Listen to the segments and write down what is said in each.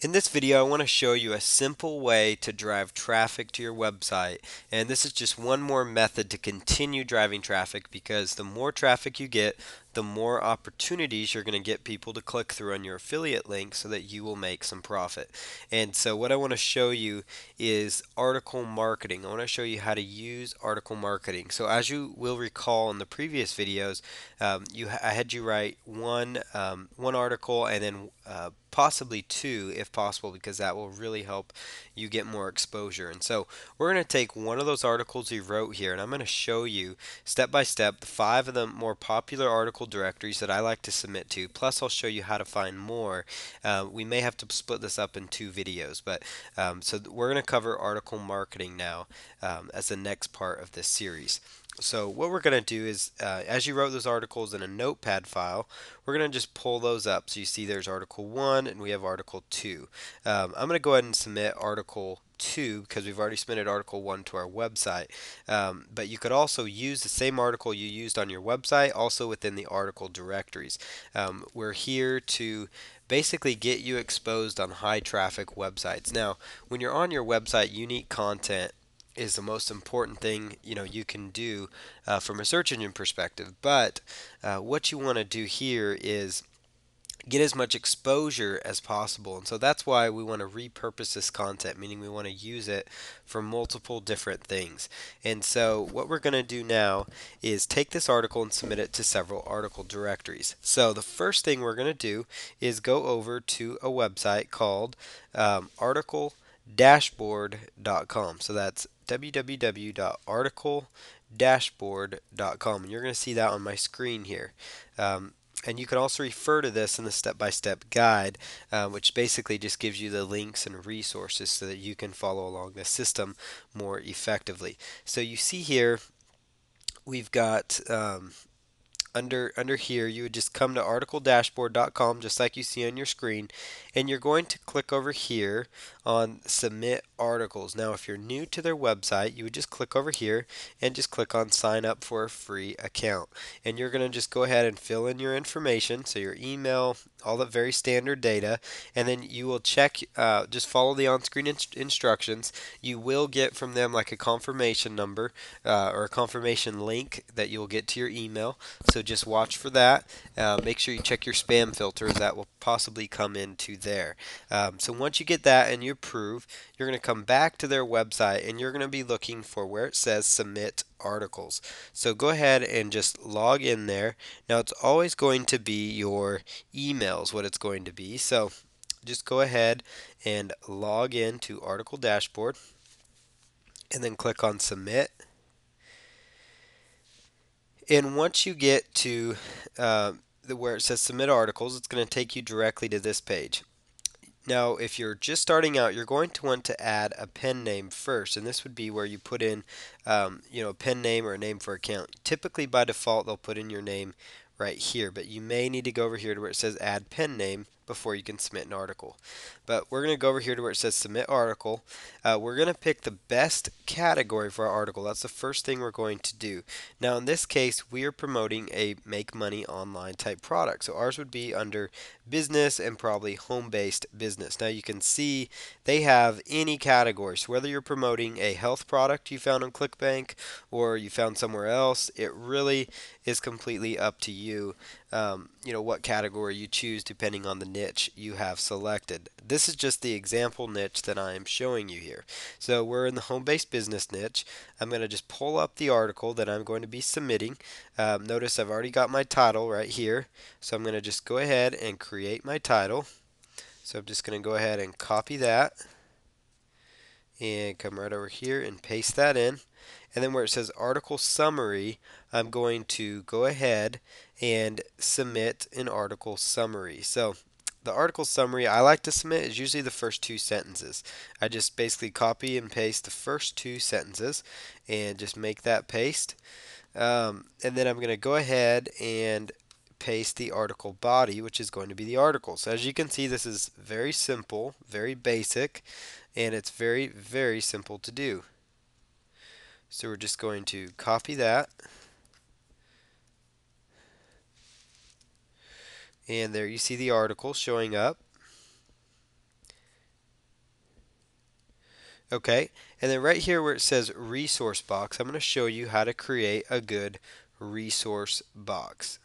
In this video, I want to show you a simple way to drive traffic to your website. And this is just one more method to continue driving traffic because the more traffic you get, the more opportunities you're going to get people to click through on your affiliate link so that you will make some profit. And so what I want to show you is article marketing. I want to show you how to use article marketing. So as you will recall in the previous videos, I had you write one article and then possibly two if possible, because that will really help you get more exposure. And so we're going to take one of those articles you wrote here, and I'm going to show you step by step the 5 of the more popular article directories that I like to submit to. Plus I'll show you how to find more. We may have to split this up in 2 videos, but we're going to cover article marketing now as the next part of this series. So what we're going to do is, as you wrote those articles in a notepad file, we're going to just pull those up. So you see there's article 1 and we have article 2. I'm going to go ahead and submit article 2 because we've already submitted article 1 to our website. But you could also use the same article you used on your website also within the article directories. We're here to basically get you exposed on high traffic websites. Now, when you're on your website, unique content is the most important thing you can do from a search engine perspective. But what you want to do here is get as much exposure as possible. And so that's why we want to repurpose this content, meaning we want to use it for multiple different things. And so what we're going to do now is take this article and submit it to several article directories. So the first thing we're going to do is go over to a website called articledashboard.com. So that's www.articledashboard.com, and you're going to see that on my screen here. And you can also refer to this in the step-by-step guide, which basically just gives you the links and resources so that you can follow along the system more effectively. So you see here we've got under here, you would just come to articledashboard.com just like you see on your screen, and you're going to click over here on submit articles. Now if you're new to their website, you would just click over here and just click on sign up for a free account, and you're going to just go ahead and fill in your information, so your email, all the very standard data, and then you will check, just follow the on-screen instructions. You will get from them like a confirmation number or a confirmation link that you'll get to your email, so just watch for that. Make sure you check your spam filter, as that will possibly come into there. So once you get that and you approve, you're going to come back to their website and you're going to be looking for where it says submit articles. So go ahead and just log in there. Now it's always going to be your emails what it's going to be. So just go ahead and log in to Article Dashboard and then click on submit. And once you get to where it says submit articles, it's going to take you directly to this page. Now, if you're just starting out, you're going to want to add a pen name first, and this would be where you put in, a pen name or a name for account. Typically, by default, they'll put in your name right here, but you may need to go over here to where it says add pen name before you can submit an article. But we're going to go over here to where it says submit article. We're going to pick the best category for our article. That's the first thing we're going to do. Now in this case, we are promoting a make money online type product. So ours would be under business and probably home-based business. Now you can see they have any category. So whether you're promoting a health product you found on ClickBank or you found somewhere else, it really is completely up to you. What category you choose depending on the niche you have selected. This is just the example niche that I am showing you here. So we're in the home-based business niche. I'm going to just pull up the article that I'm going to be submitting. Notice I've already got my title right here. So I'm going to just go ahead and create my title. So I'm just going to go ahead and copy that and come right over here and paste that in. And then where it says article summary, I'm going to go ahead and submit an article summary. So the article summary I like to submit is usually the first 2 sentences. I just basically copy and paste the first 2 sentences and just make that paste. And then I'm going to go ahead and paste the article body, which is going to be the article. So as you can see, this is very simple, very basic, and it's very, very simple to do. So we're just going to copy that. And there you see the article showing up. Okay, and then right here where it says resource box, I'm going to show you how to create a good resource box.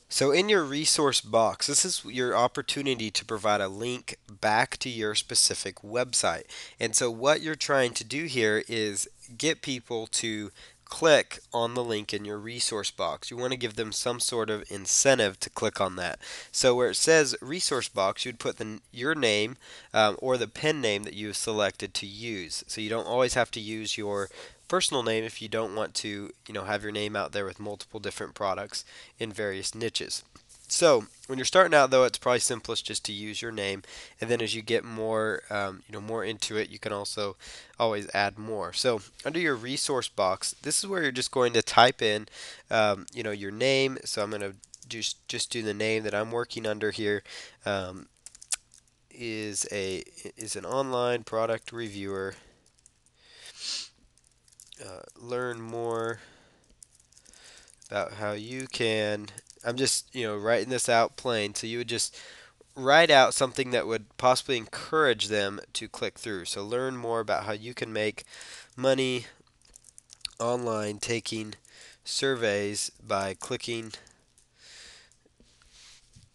So in your resource box, this is your opportunity to provide a link back to your specific website. And so what you're trying to do here is get people to click on the link in your resource box. You want to give them some sort of incentive to click on that. So where it says resource box, you'd put your name or the pen name that you've selected to use. So you don't always have to use your personal name if you don't want to, have your name out there with multiple different products in various niches. So when you're starting out, though, it's probably simplest just to use your name, and then as you get more, more into it, you can also always add more. So under your resource box, this is where you're just going to type in, your name. So I'm going to just do the name that I'm working under here. Um, is an online product reviewer. Learn more about how you can. I'm just, writing this out plain. So you would just write out something that would possibly encourage them to click through. So learn more about how you can make money online taking surveys by clicking.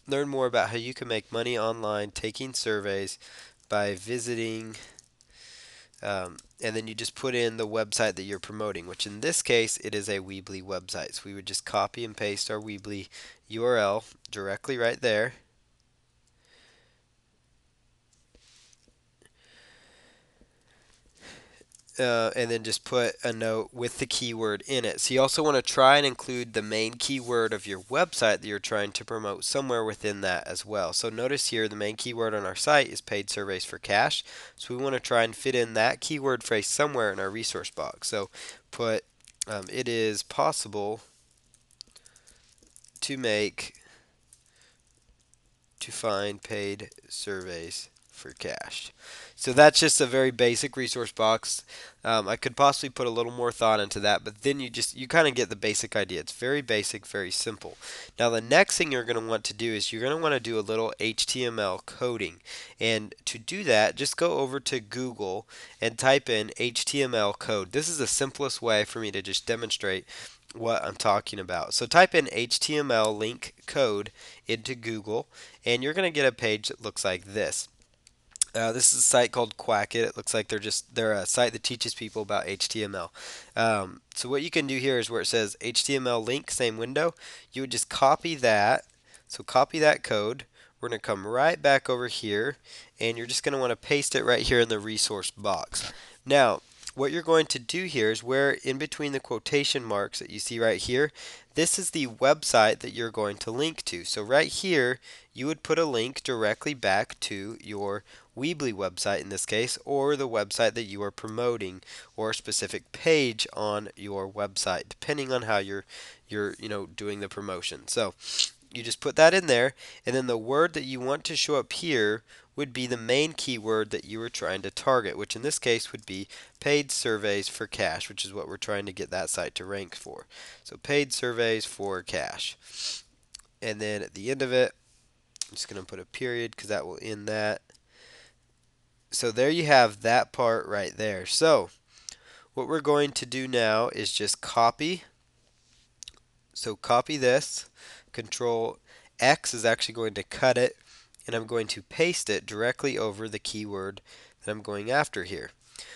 Learn more about how you can make money online taking surveys by visiting. And then you just put in the website that you're promoting, which in this case it is a Weebly website. So we would just copy and paste our Weebly URL directly right there. And then just put a note with the keyword in it. So you also want to try and include the main keyword of your website that you're trying to promote somewhere within that as well. So notice here the main keyword on our site is paid surveys for cash. So we want to try and fit in that keyword phrase somewhere in our resource box. So put it is possible to find paid surveys for cash. So that's just a very basic resource box. I could possibly put a little more thought into that, but then you kind of get the basic idea. It's very basic, very simple. Now the next thing you're going to want to do is you're going to want to do a little HTML coding. And to do that, just go over to Google and type in HTML code. This is the simplest way for me to just demonstrate what I'm talking about. So type in HTML link code into Google, and you're going to get a page that looks like this. This is a site called Quackit. It looks like they're a site that teaches people about HTML. So what you can do here is where it says HTML link, same window, you would just copy that. So copy that code. We're going to come right back over here, and you're just going to want to paste it right here in the resource box. Now, what you're going to do here is where in between the quotation marks that you see right here, this is the website that you're going to link to. So right here, you would put a link directly back to your Weebly website in this case, or the website that you are promoting, or a specific page on your website, depending on how you're doing the promotion. So you just put that in there, and then the word that you want to show up here would be the main keyword that you were trying to target, which in this case would be paid surveys for cash, which is what we're trying to get that site to rank for. So paid surveys for cash. And then at the end of it, I'm just going to put a period because that will end that. So there you have that part right there. So what we're going to do now is just copy. So copy this. Control X is actually going to cut it, and I'm going to paste it directly over the keyword that I'm going after here.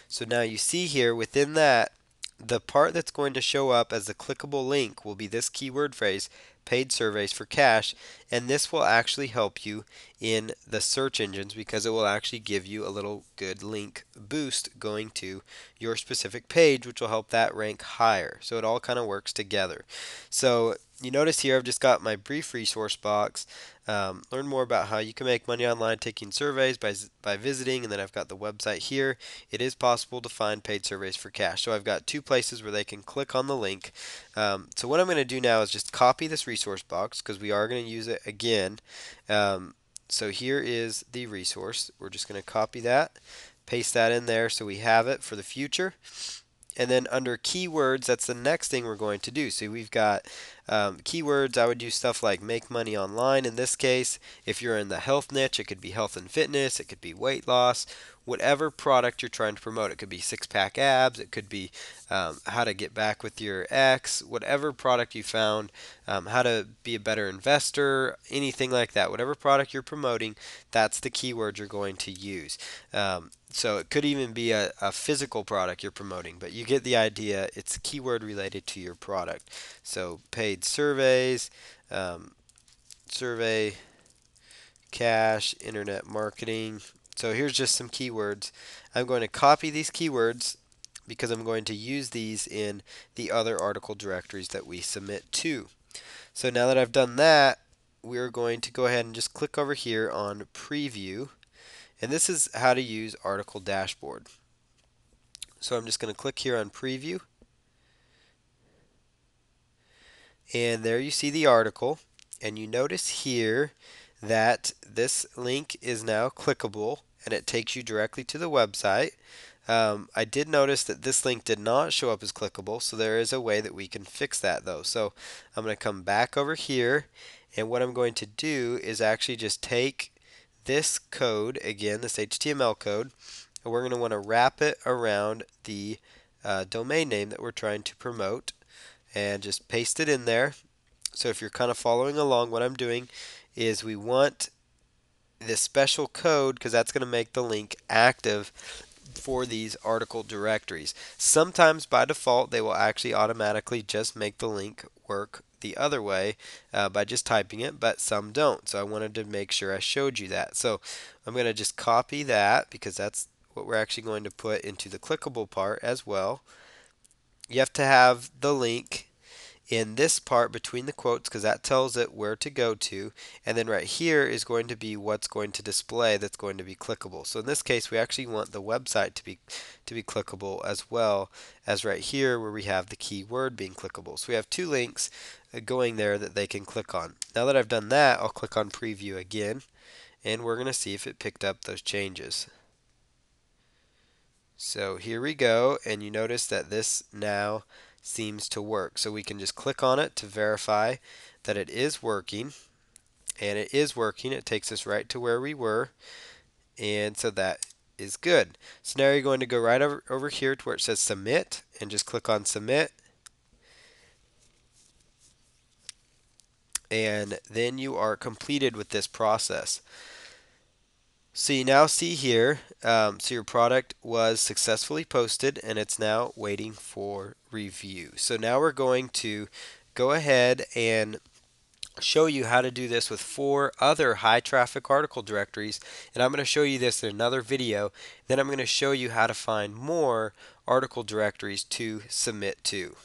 So now you see here within that, the part that's going to show up as a clickable link will be this keyword phrase, paid surveys for cash, and this will actually help you in the search engines because it will actually give you a little good link boost going to your specific page, which will help that rank higher. So it all kind of works together. So you notice here I've just got my brief resource box. Learn more about how you can make money online taking surveys by visiting, and then I've got the website here. It is possible to find paid surveys for cash. So I've got two places where they can click on the link. So what I'm going to do now is just copy this resource box because we are going to use it again. So here is the resource. We're just going to copy that, paste that in there so we have it for the future. And then under keywords, that's the next thing we're going to do. So we've got Keywords, I would use stuff like make money online in this case. If you're in the health niche, it could be health and fitness, it could be weight loss, whatever product you're trying to promote. It could be six-pack abs, it could be how to get back with your ex, whatever product you found, how to be a better investor, anything like that. Whatever product you're promoting, that's the keyword you're going to use. So it could even be a physical product you're promoting, but you get the idea. It's a keyword related to your product. So paid surveys, um, survey, cash, internet marketing. So here's just some keywords. I'm going to copy these keywords because I'm going to use these in the other article directories that we submit to. So now that I've done that, we're going to go ahead and just click over here on preview. And this is how to use article dashboard. So I'm just going to click here on preview. And there you see the article. And you notice here that this link is now clickable and it takes you directly to the website. I did notice that this link did not show up as clickable, so there is a way that we can fix that though. So I'm going to come back over here, and what I'm going to do is actually just take this code, again, this HTML code, and we're going to want to wrap it around the domain name that we're trying to promote and just paste it in there. So if you're kind of following along, what I'm doing is we want this special code because that's going to make the link active for these article directories. Sometimes by default they will actually automatically just make the link work the other way by just typing it, but some don't. So I wanted to make sure I showed you that. So I'm going to just copy that because that's what we're actually going to put into the clickable part as well. You have to have the link in this part between the quotes because that tells it where to go to, and then right here is going to be what's going to display that's going to be clickable. So in this case we actually want the website to be clickable as well as right here where we have the keyword being clickable. So we have two links going there that they can click on. Now that I've done that, I'll click on preview again and we're going to see if it picked up those changes. So here we go, and you notice that this now seems to work. So we can just click on it to verify that it is working, and it is working. It takes us right to where we were, and so that is good. So now you're going to go right over here to where it says submit, and just click on submit, and then you are completed with this process. So you now see here, so your product was successfully posted and it's now waiting for review. So now we're going to go ahead and show you how to do this with 4 other high traffic article directories, and I'm going to show you this in another video. Then I'm going to show you how to find more article directories to submit to.